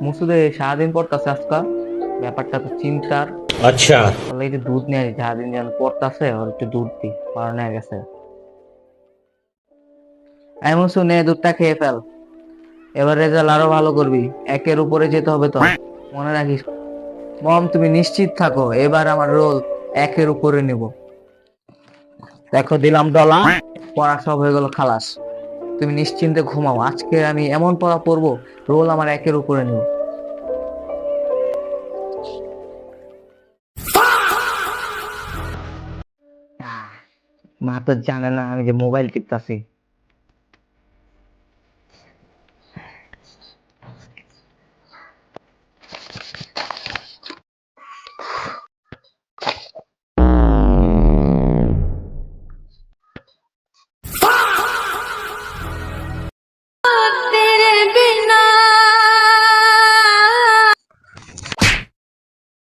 মুসুদে সারাদিন পড়তাছে আজকা, ব্যাপারটা তো চিন্তার। अच्छा। তাহলে এই যে দুধ নিয়ে আসি, সারাদিন যেন পড়তাছে, ওর একটু দুধ দি, পড়ানো হয়ে গেছে। এই মুসু, নে দুধটা খেয়ে ফেল। এবার রেজাল্ট আরো ভালো করবি, একের উপরে যেতে হবে তো, মনে রাখিস। মম, তুমি নিশ্চিত থাকো, এবার আমার রোল একের উপরে নেব। দেখো, দিলাম ডলা, পড়া সব হয়ে গেল খালাস। তুমি নিশ্চিন্তে ঘুমাও, আজকে আমি এমন পড়া পড়বো, রোল আমার একের উপরে নেব। আহ, মা তো জানে না আমি যে মোবাইল টিপতাছি। तेरे बिन